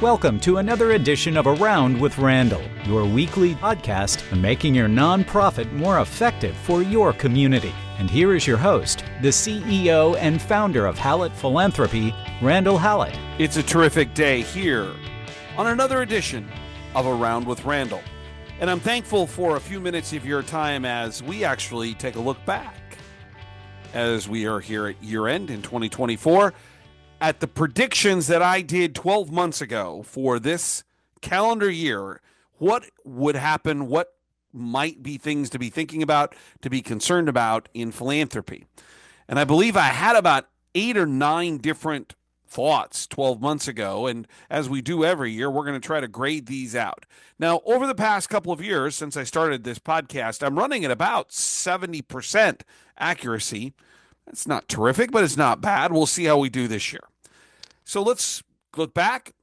Welcome to another edition of Around with Randall, your weekly podcast on making your nonprofit more effective for your community. And here is your host, the CEO and founder of Hallett Philanthropy, Randall Hallett. It's a terrific day here on another edition of Around with Randall. And I'm thankful for a few minutes of your time as we actually take a look back as we are here at year end in 2024 at the predictions that I did 12 months ago for this calendar year. What would happen? What might be things to be thinking about, to be concerned about in philanthropy? And I believe I had about 8 or 9 different thoughts 12 months ago. And as we do every year, we're going to try to grade these out. Now, over the past couple of years, since I started this podcast, I'm running at about 70% accuracy. That's not terrific, but it's not bad. We'll see how we do this year. So let's look back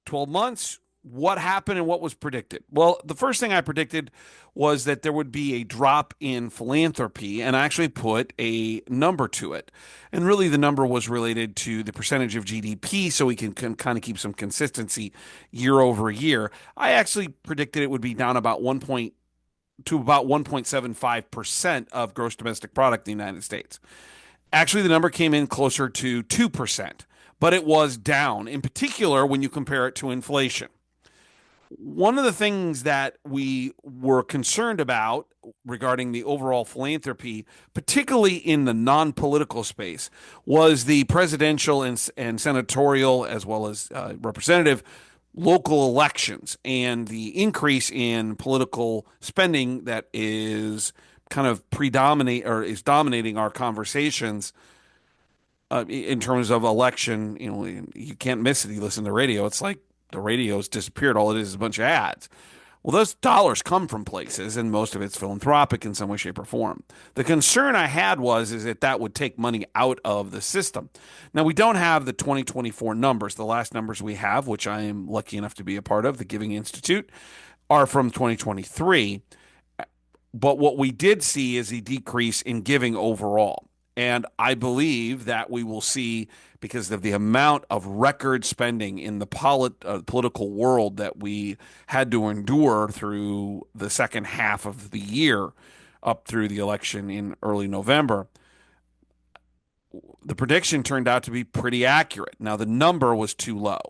12 months. What happened and what was predicted? Well, the first thing I predicted was that there would be a drop in philanthropy, and I actually put a number to it. And really the number was related to the percentage of GDP, so we can kind of keep some consistency year over year. I actually predicted it would be down about 1.75% of gross domestic product in the United States. Actually, the number came in closer to 2%, but it was down, in particular when you compare it to inflation. One of the things that we were concerned about regarding the overall philanthropy, particularly in the non-political space, was the presidential and senatorial, as well as representative local elections, and the increase in political spending that is kind of is dominating our conversations in terms of election. You know, you can't miss it. You listen to the radio. It's like the radio's disappeared. All it is a bunch of ads. Well, those dollars come from places, and most of it's philanthropic in some way, shape, or form. The concern I had is that would take money out of the system. Now, we don't have the 2024 numbers. The last numbers we have, which I am lucky enough to be a part of, the Giving Institute, are from 2023. But what we did see is a decrease in giving overall. And I believe that we will see, because of the amount of record spending in the political world that we had to endure through the second half of the year up through the election in early November, the prediction turned out to be pretty accurate. Now, the number was too low.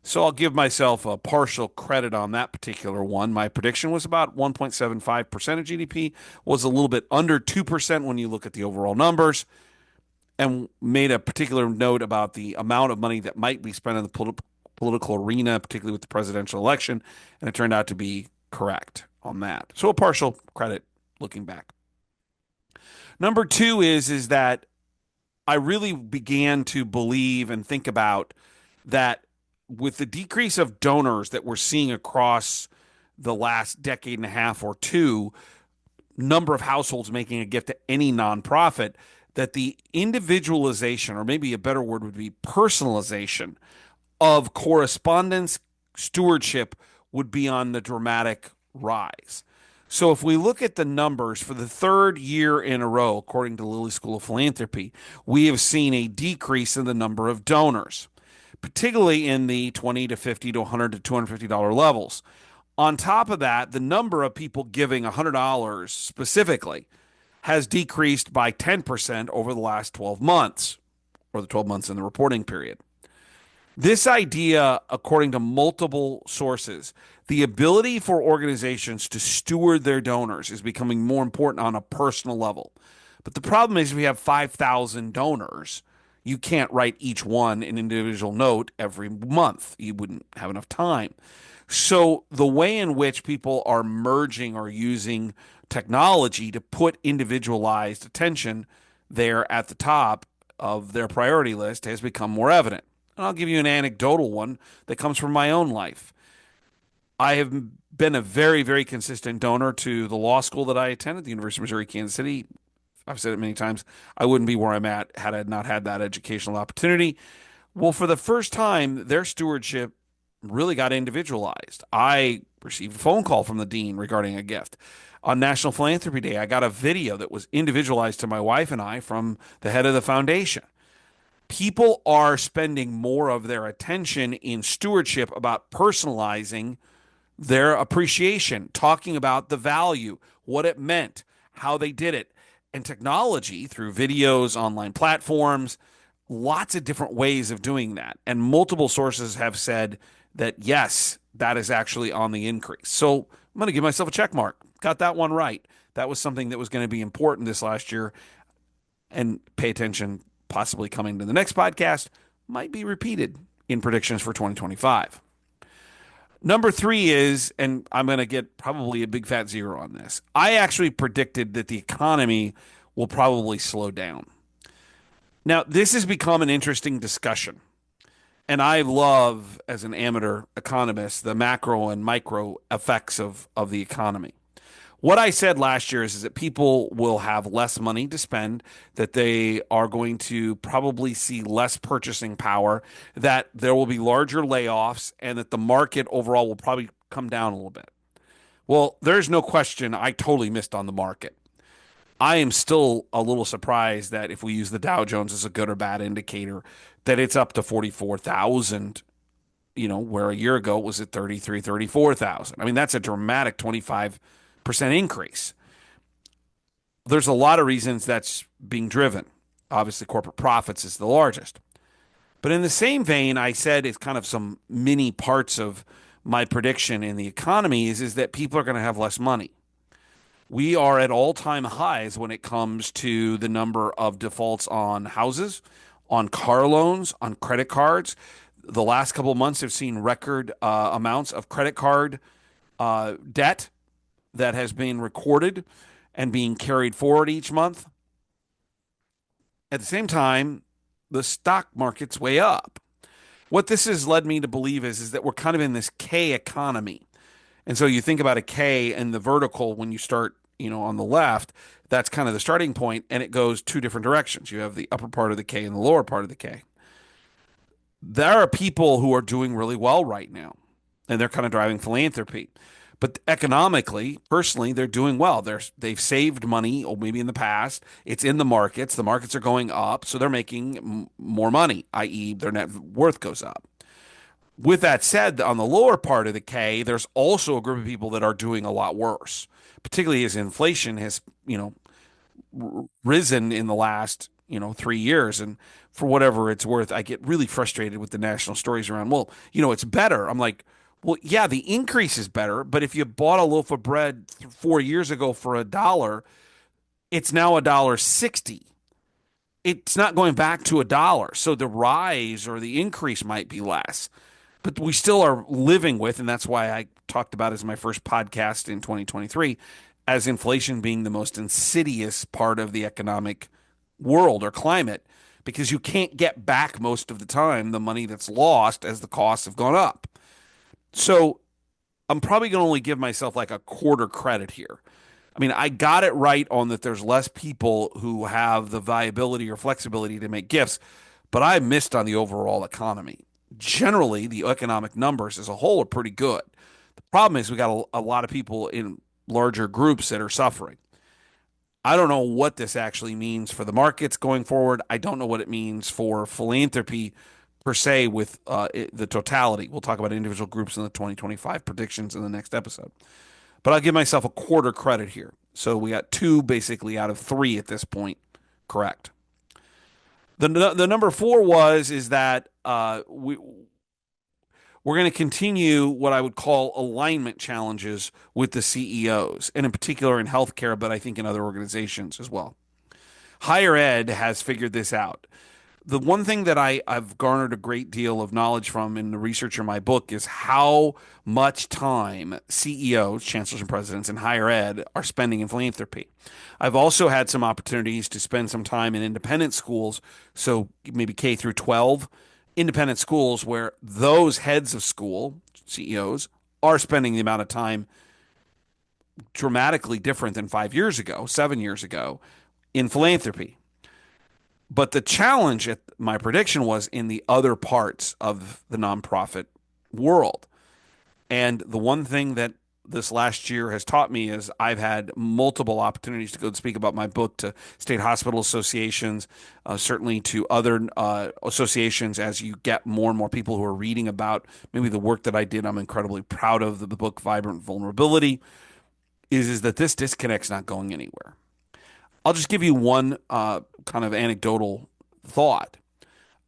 So I'll give myself a partial credit on that particular one. My prediction was about 1.75% of GDP, was a little bit under 2% when you look at the overall numbers, and made a particular note about the amount of money that might be spent in the political arena, particularly with the presidential election, and it turned out to be correct on that. So a partial credit looking back. Number 2 is that I really began to believe and think about that with the decrease of donors that we're seeing across the last decade and a half or two, number of households making a gift to any nonprofit, that the individualization, or maybe a better word would be personalization, of correspondence stewardship would be on the dramatic rise. So if we look at the numbers for the third year in a row, according to Lilly School of Philanthropy, we have seen a decrease in the number of donors, particularly in the $20 to $50 to $100 to $250 levels. On top of that, the number of people giving $100 specifically has decreased by 10% over the last 12 months, or the 12 months in the reporting period. This idea, according to multiple sources, the ability for organizations to steward their donors is becoming more important on a personal level. But the problem is, if we have 5,000 donors, you can't write each one an individual note every month. You wouldn't have enough time. So the way in which people are merging or using technology to put individualized attention there at the top of their priority list has become more evident. And I'll give you an anecdotal one that comes from my own life. I have been a very, very consistent donor to the law school that I attended, the University of Missouri, Kansas City. I've said it many times, I wouldn't be where I'm at had I not had that educational opportunity. Well, for the first time, their stewardship really got individualized. I received a phone call from the dean regarding a gift. On National Philanthropy Day, I got a video that was individualized to my wife and I from the head of the foundation. People are spending more of their attention in stewardship about personalizing their appreciation, talking about the value, what it meant, how they did it. And technology through videos, online platforms, lots of different ways of doing that. And multiple sources have said that yes, that is actually on the increase. So I'm going to give myself a check mark. Got that one right. That was something that was going to be important this last year. And pay attention, possibly coming to the next podcast, might be repeated in predictions for 2025. Number three is, and I'm going to get probably a big fat zero on this. I actually predicted that the economy will probably slow down. Now, this has become an interesting discussion. And I love, as an amateur economist, the macro and micro effects of the economy. What I said last year is that people will have less money to spend, that they are going to probably see less purchasing power, that there will be larger layoffs, and that the market overall will probably come down a little bit. Well, there's no question I totally missed on the market. I am still a little surprised that if we use the Dow Jones as a good or bad indicator, that it's up to 44,000, where a year ago it was at 33, 34,000. I mean, that's a dramatic 25% increase. There's a lot of reasons that's being driven. Obviously, corporate profits is the largest. But in the same vein, I said it's kind of some mini parts of my prediction in the economy is that people are going to have less money. We are at all-time highs when it comes to the number of defaults on houses, on car loans, on credit cards. The last couple of months have seen record amounts of credit card debt that has been recorded and being carried forward each month. At the same time, the stock market's way up. What this has led me to believe is that we're kind of in this K economy. And so you think about a K and the vertical when you start, on the left, that's kind of the starting point, and it goes two different directions. You have the upper part of the K and the lower part of the K. There are people who are doing really well right now, and they're kind of driving philanthropy. But economically, personally, they're doing well. They've saved money, or maybe in the past. It's in the markets. The markets are going up, so they're making more money, i.e., their net worth goes up. With that said, on the lower part of the K, there's also a group of people that are doing a lot worse, particularly as inflation has, risen in the last, 3 years. And for whatever it's worth, I get really frustrated with the national stories around, well, it's better. I'm like, well, yeah, the increase is better, but if you bought a loaf of bread 4 years ago for $1, it's now $1.60. It's not going back to $1. So the rise or the increase might be less. But we still are living with, and that's why I talked about as my first podcast in 2023, as inflation being the most insidious part of the economic world or climate, because you can't get back most of the time the money that's lost as the costs have gone up. So I'm probably going to only give myself like a quarter credit here. I mean, I got it right on that there's less people who have the viability or flexibility to make gifts, but I missed on the overall economy. Generally, the economic numbers as a whole are pretty good. The problem is we got a lot of people in larger groups that are suffering. I don't know what this actually means for the markets going forward. I don't know what it means for philanthropy per se with the totality. We'll talk about individual groups in the 2025 predictions in the next episode. But I'll give myself a quarter credit here. So we got 2 basically out of 3 at this point correct. The number 4 is that we're going to continue what I would call alignment challenges with the CEOs, and in particular in healthcare, but I think in other organizations as well. Higher ed has figured this out. The one thing that I've garnered a great deal of knowledge from in the research in my book is how much time CEOs, chancellors and presidents in higher ed are spending in philanthropy. I've also had some opportunities to spend some time in independent schools, so maybe K through 12, independent schools where those heads of school, CEOs, are spending the amount of time dramatically different than 5 years ago, 7 years ago, in philanthropy. But the challenge, my prediction was in the other parts of the nonprofit world. And the one thing that this last year has taught me is I've had multiple opportunities to go and speak about my book to state hospital associations, certainly to other associations. As you get more and more people who are reading about maybe the work that I did, I'm incredibly proud of the book Vibrant Vulnerability, is that this disconnect's not going anywhere. I'll just give you one kind of anecdotal thought.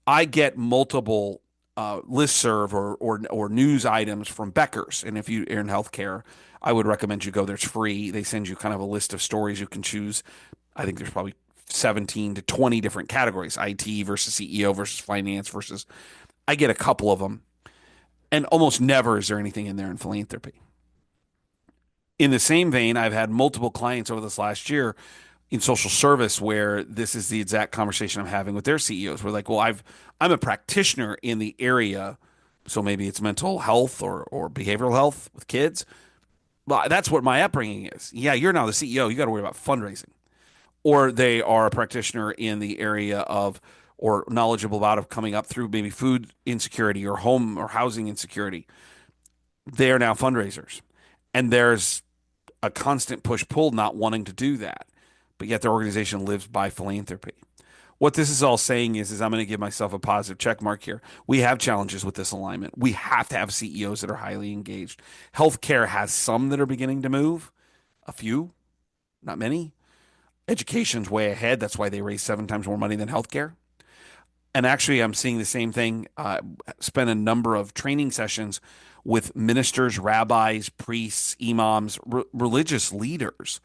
I get multiple listserv or news items from Becker's. And if you're in healthcare, I would recommend you go there. It's free. They send you kind of a list of stories you can choose. I think there's probably 17 to 20 different categories: IT versus CEO versus finance versus. I get a couple of them. And almost never is there anything in there in philanthropy. In the same vein, I've had multiple clients over this last year in social service where this is the exact conversation I'm having with their CEOs. We're like, well, I'm a practitioner in the area, so maybe it's mental health or behavioral health with kids. Well, that's what my upbringing is. Yeah, you're now the CEO. You got to worry about fundraising. Or they are a practitioner in the area of or knowledgeable about of coming up through maybe food insecurity or home or housing insecurity. They are now fundraisers. And there's a constant push-pull not wanting to do that. But yet their organization lives by philanthropy. What this is all saying is I'm going to give myself a positive check mark here. We have challenges with this alignment. We have to have CEOs that are highly engaged. Healthcare has some that are beginning to move, a few, not many. Education's way ahead. That's why they raise 7 times more money than healthcare. And actually, I'm seeing the same thing. Spent a number of training sessions with ministers, rabbis, priests, imams, religious leaders,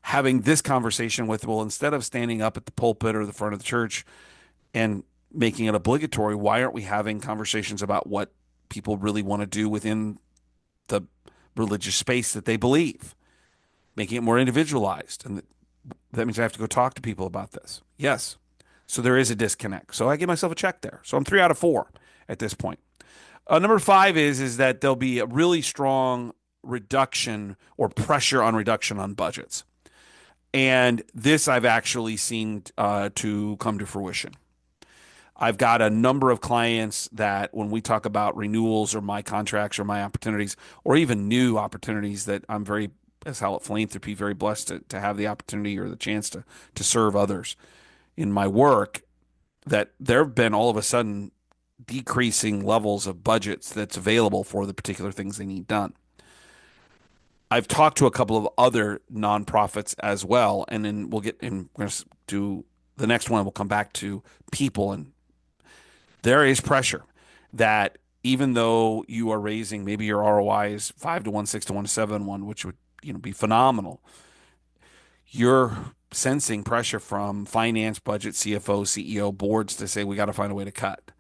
having this conversation with, well, instead of standing up at the pulpit or the front of the church and making it obligatory, why aren't we having conversations about what people really want to do within the religious space that they believe, making it more individualized? And that means I have to go talk to people about this. Yes. So there is a disconnect. So I give myself a check there. So I'm 3 out of 4 at this point. Number 5 is that there'll be a really strong reduction or pressure on reduction on budgets. And this I've actually seen to come to fruition. I've got a number of clients that when we talk about renewals or my contracts or my opportunities or even new opportunities that I'm very, as Hallett Philanthropy, very blessed to have the opportunity or the chance to serve others in my work, that there have been all of a sudden decreasing levels of budgets that's available for the particular things they need done. I've talked to a couple of other nonprofits as well, and then we're going to do the next one. We'll come back to people, and there is pressure that even though you are raising, maybe your ROI is 5 to 1, 6 to 1, 7 1, which would be phenomenal. You're sensing pressure from finance, budget, CFO, CEO, boards to say we got to find a way to cut.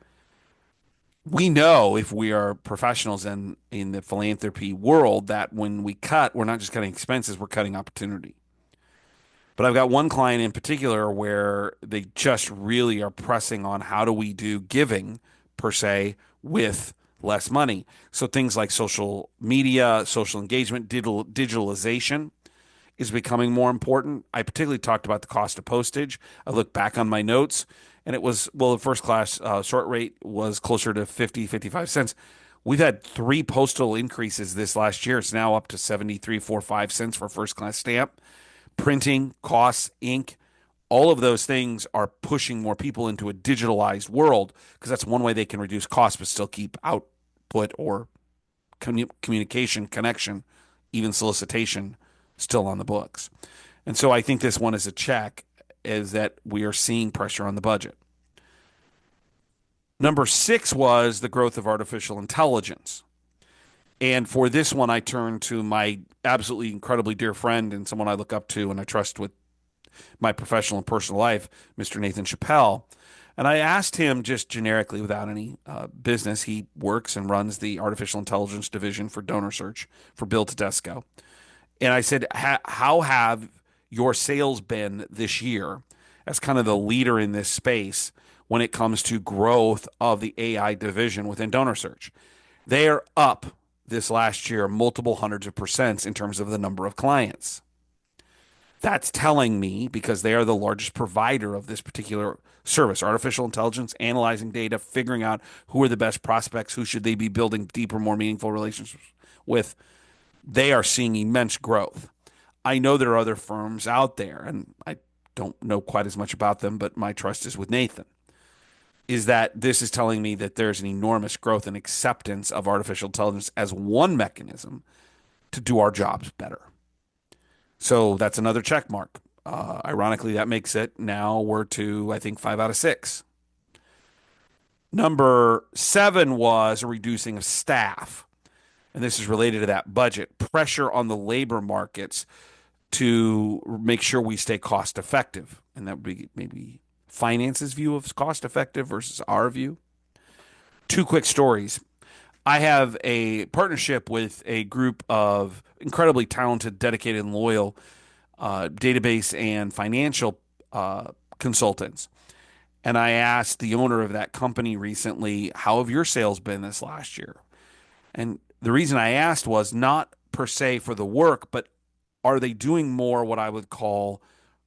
We know if we are professionals in the philanthropy world that when we cut, we're not just cutting expenses, we're cutting opportunity. But I've got one client in particular where they just really are pressing on how do we do giving per se with less money. So things like social media, social engagement, digitalization is becoming more important. I particularly talked about the cost of postage. I look back on my notes, and it was, well, the first class short rate was closer to 50, 55 cents. We've had 3 postal increases this last year. It's now up to 73, 4, 5 cents for a first class stamp. Printing, costs, ink, all of those things are pushing more people into a digitalized world because that's one way they can reduce costs but still keep output or communication, connection, even solicitation still on the books. And so I think this one is a check, is that we are seeing pressure on the budget. Number 6 was the growth of artificial intelligence. And for this one, I turned to my absolutely incredibly dear friend and someone I look up to and I trust with my professional and personal life, Mr. Nathan Chappell. And I asked him just generically without any business. He works and runs the artificial intelligence division for Donor Search for Bill Tedesco. And I said, how have your sales been this year as kind of the leader in this space when it comes to growth of the AI division within Donor Search? They are up this last year multiple hundreds of percents in terms of the number of clients. That's telling me, because they are the largest provider of this particular service, artificial intelligence, analyzing data, figuring out who are the best prospects, who should they be building deeper, more meaningful relationships with. They are seeing immense growth. I know there are other firms out there, and I don't know quite as much about them, but my trust is with Nathan. Is that this is telling me that there's an enormous growth and acceptance of artificial intelligence as one mechanism to do our jobs better. So that's another check mark. Ironically, that makes it now we're to, I think, 5 out of 6. Number 7 was a reducing of staff. And this is related to that budget pressure on the labor markets to make sure we stay cost effective. And that would be maybe finance's view of cost effective versus our view. 2 quick stories. I have a partnership with a group of incredibly talented, dedicated, and loyal database and financial consultants. And I asked the owner of that company recently, how have your sales been this last year? And the reason I asked was not per se for the work, but are they doing more what I would call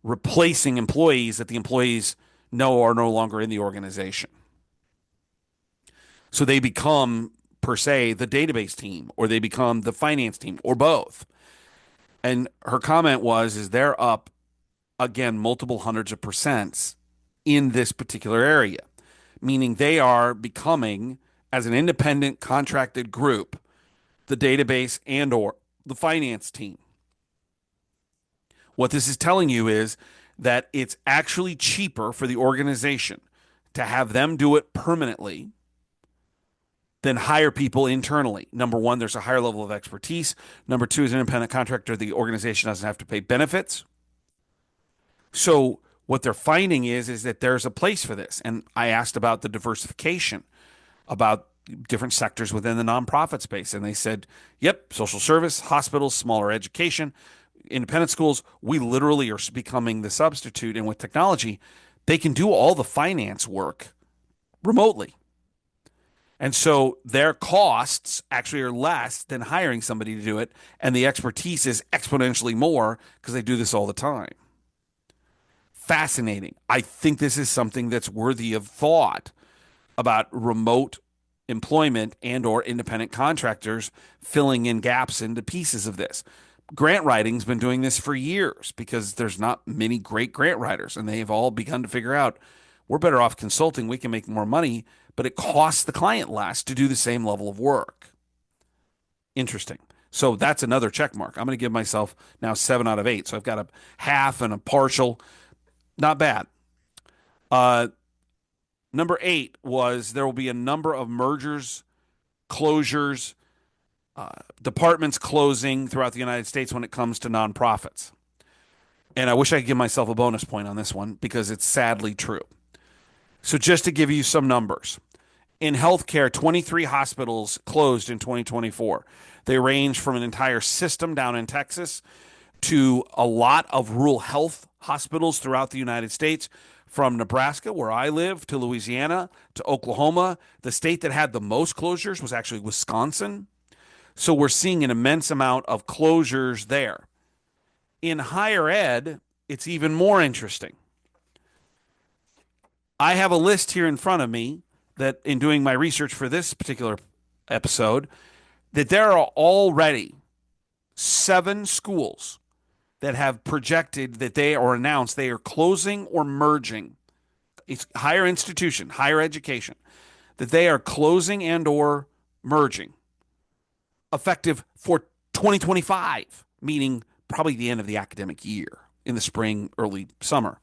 replacing employees that the employees know are no longer in the organization? So they become, per se, the database team, or they become the finance team, or both. And her comment is they're up, again, multiple hundreds of percents in this particular area, meaning they are becoming, as an independent contracted group, the database and or the finance team. What this is telling you is that it's actually cheaper for the organization to have them do it permanently than hire people internally. Number 1, there's a higher level of expertise. Number 2, as an independent contractor, the organization doesn't have to pay benefits. So what they're finding is that there's a place for this. And I asked about the diversification, about different sectors within the nonprofit space. And they said, yep, social service, hospitals, smaller education, independent schools, we literally are becoming the substitute. And with technology, they can do all the finance work remotely. And so their costs actually are less than hiring somebody to do it. And the expertise is exponentially more because they do this all the time. Fascinating. I think this is something that's worthy of thought about remote employment and or independent contractors filling in gaps into pieces of this. Grant writing's been doing this for years because there's not many great grant writers, and they've all begun to figure out we're better off consulting. We can make more money, but it costs the client less to do the same level of work. Interesting. So that's another check mark. I'm going to give myself now 7 out of 8. So I've got a half and a partial. Not bad. Number 8 was there will be a number of mergers, closures, departments closing throughout the United States when it comes to nonprofits. And I wish I could give myself a bonus point on this one because it's sadly true. So just to give you some numbers. In healthcare, 23 hospitals closed in 2024. They range from an entire system down in Texas to a lot of rural health hospitals throughout the United States, from Nebraska, where I live, to Louisiana, to Oklahoma. The state that had the most closures was actually Wisconsin. So we're seeing an immense amount of closures there. In higher ed, it's even more interesting. I have a list here in front of me that, in doing my research for this particular episode, that there are already 7 schools that have projected that they or announced they are closing or merging. It's higher institution, higher education, that they are closing and or merging effective for 2025, meaning probably the end of the academic year, in the spring, early summer.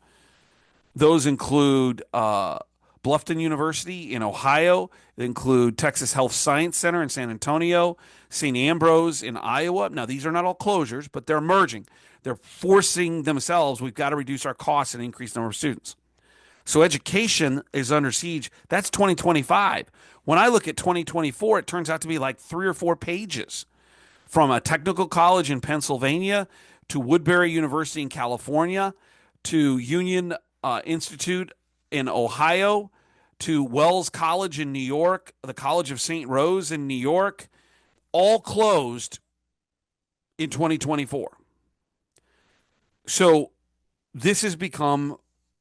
Those include Bluffton University in Ohio. They include Texas Health Science Center in San Antonio, St. Ambrose in Iowa. Now, these are not all closures, but they're merging. They're forcing themselves. We've got to reduce our costs and increase the number of students. So education is under siege. That's 2025. When I look at 2024, it turns out to be like 3 or 4 pages, from a technical college in Pennsylvania to Woodbury University in California to Union Institute in Ohio to Wells College in New York, the College of St. Rose in New York, all closed in 2024. So this has become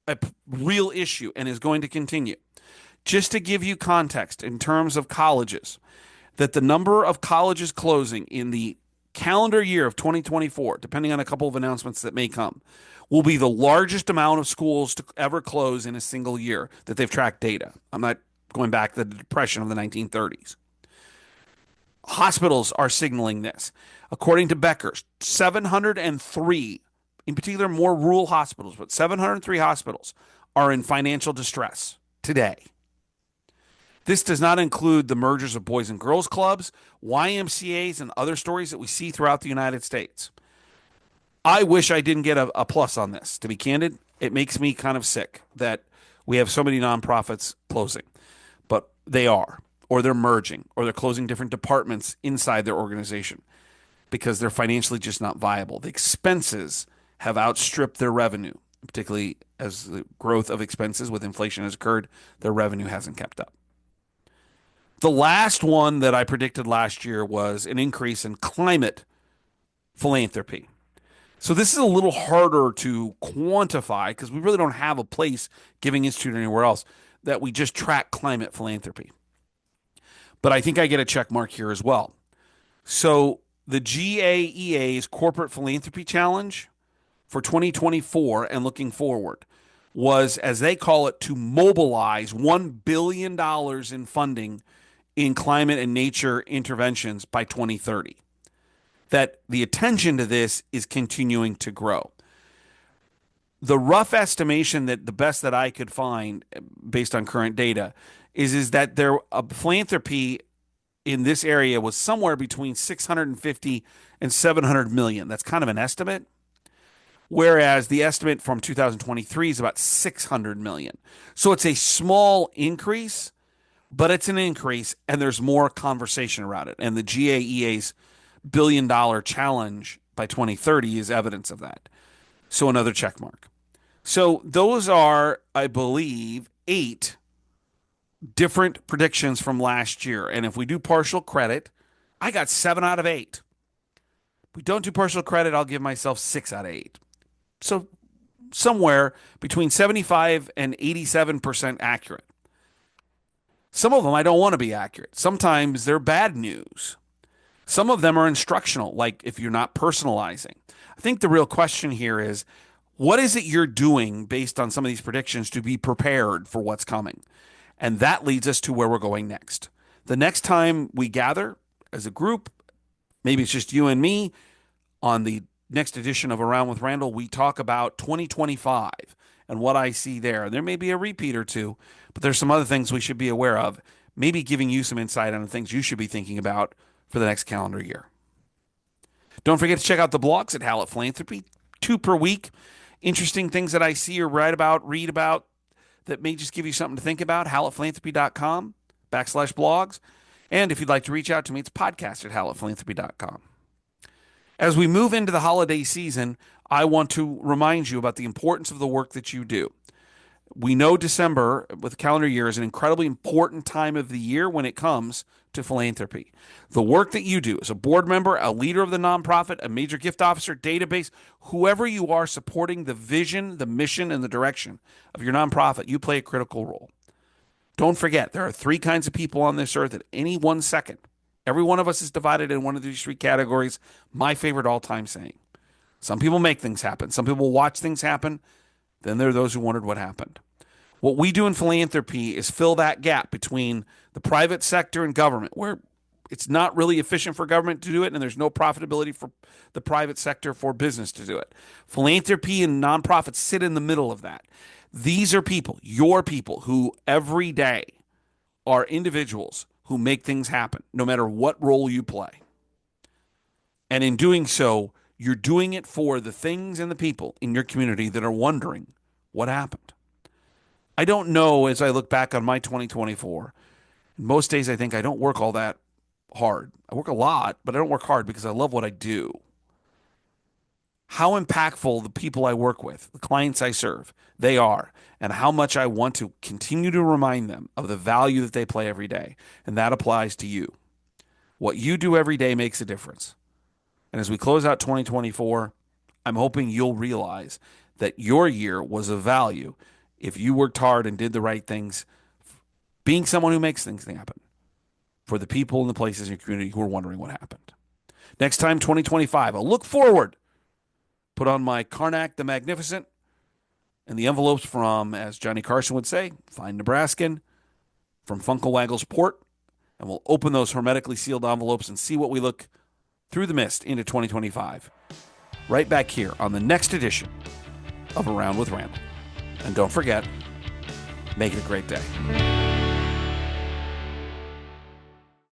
a real issue and is going to continue. Just to give you context in terms of colleges, that the number of colleges closing in the calendar year of 2024, depending on a couple of announcements that may come, will be the largest amount of schools to ever close in a single year that they've tracked data. I'm not going back to the Depression of the 1930s. Hospitals are signaling this. According to Becker's, 703, in particular more rural hospitals, but 703 hospitals are in financial distress today. This does not include the mergers of Boys and Girls Clubs, YMCAs, and other stories that we see throughout the United States. I wish I didn't get a plus on this. To be candid, it makes me kind of sick that we have so many nonprofits closing, but they are, or they're merging, or they're closing different departments inside their organization because they're financially just not viable. The expenses have outstripped their revenue, particularly as the growth of expenses with inflation has occurred, their revenue hasn't kept up. The last one that I predicted last year was an increase in climate philanthropy. So this is a little harder to quantify because we really don't have a place, Giving Institute or anywhere else, that we just track climate philanthropy. But I think I get a check mark here as well. So the GAEA's Corporate Philanthropy Challenge for 2024 and looking forward was, as they call it, to mobilize $1 billion in funding in climate and nature interventions by 2030. That the attention to this is continuing to grow. The rough estimation that the best that I could find based on current data is that philanthropy in this area was somewhere between 650 and 700 million. That's kind of an estimate. Whereas the estimate from 2023 is about 600 million. So it's a small increase, but it's an increase, and there's more conversation around it. And the GAEA's $1 billion challenge by 2030 is evidence of that. So another check mark. So those are, I believe, 8 different predictions from last year. And if we do partial credit, I got 7 out of 8. If we don't do partial credit, I'll give myself 6 out of 8. So somewhere between 75 and 87% accurate. Some of them I don't want to be accurate. Sometimes they're bad news. Some of them are instructional, like if you're not personalizing. I think the real question here is, what is it you're doing based on some of these predictions to be prepared for what's coming? And that leads us to where we're going next. The next time we gather as a group, maybe it's just you and me, on the next edition of Around with Randall, we talk about 2025 and what I see there. There may be a repeat or two, but there's some other things we should be aware of, maybe giving you some insight on the things you should be thinking about for the next calendar year. Don't forget to check out the blogs at Hallett Philanthropy, 2 per week. Interesting things that I see or read about that may just give you something to think about. hallettphilanthropy.com/blogs. And if you'd like to reach out to me, it's podcast at hallettphilanthropy.com. As we move into the holiday season, I want to remind you about the importance of the work that you do. We know December, with the calendar year, is an incredibly important time of the year when it comes to philanthropy. The work that you do as a board member, a leader of the nonprofit, a major gift officer, database, whoever you are supporting the vision, the mission, and the direction of your nonprofit, you play a critical role. Don't forget, there are 3 kinds of people on this earth at any one second. Every one of us is divided in one of these 3 categories. My favorite all-time saying. Some people make things happen. Some people watch things happen. Then there are those who wondered what happened. What we do in philanthropy is fill that gap between the private sector and government, where it's not really efficient for government to do it, and there's no profitability for the private sector for business to do it. Philanthropy and nonprofits sit in the middle of that. These are people, your people, who every day are individuals who make things happen, no matter what role you play. And in doing so, you're doing it for the things and the people in your community that are wondering what happened. I don't know, as I look back on my 2024, most days I think I don't work all that hard. I work a lot, but I don't work hard because I love what I do. How impactful the people I work with, the clients I serve, they are, and how much I want to continue to remind them of the value that they play every day. And that applies to you. What you do every day makes a difference. And as we close out 2024, I'm hoping you'll realize that your year was of value if you worked hard and did the right things, being someone who makes things happen for the people and the places in your community who are wondering what happened. Next time, 2025, I'll look forward, put on my Karnak the Magnificent, and the envelopes from, as Johnny Carson would say, fine Nebraskan, from Funkelwaggle's Port, and we'll open those hermetically sealed envelopes and see what we look through the mist into 2025. Right back here on the next edition of Around with Randall. And don't forget, make it a great day.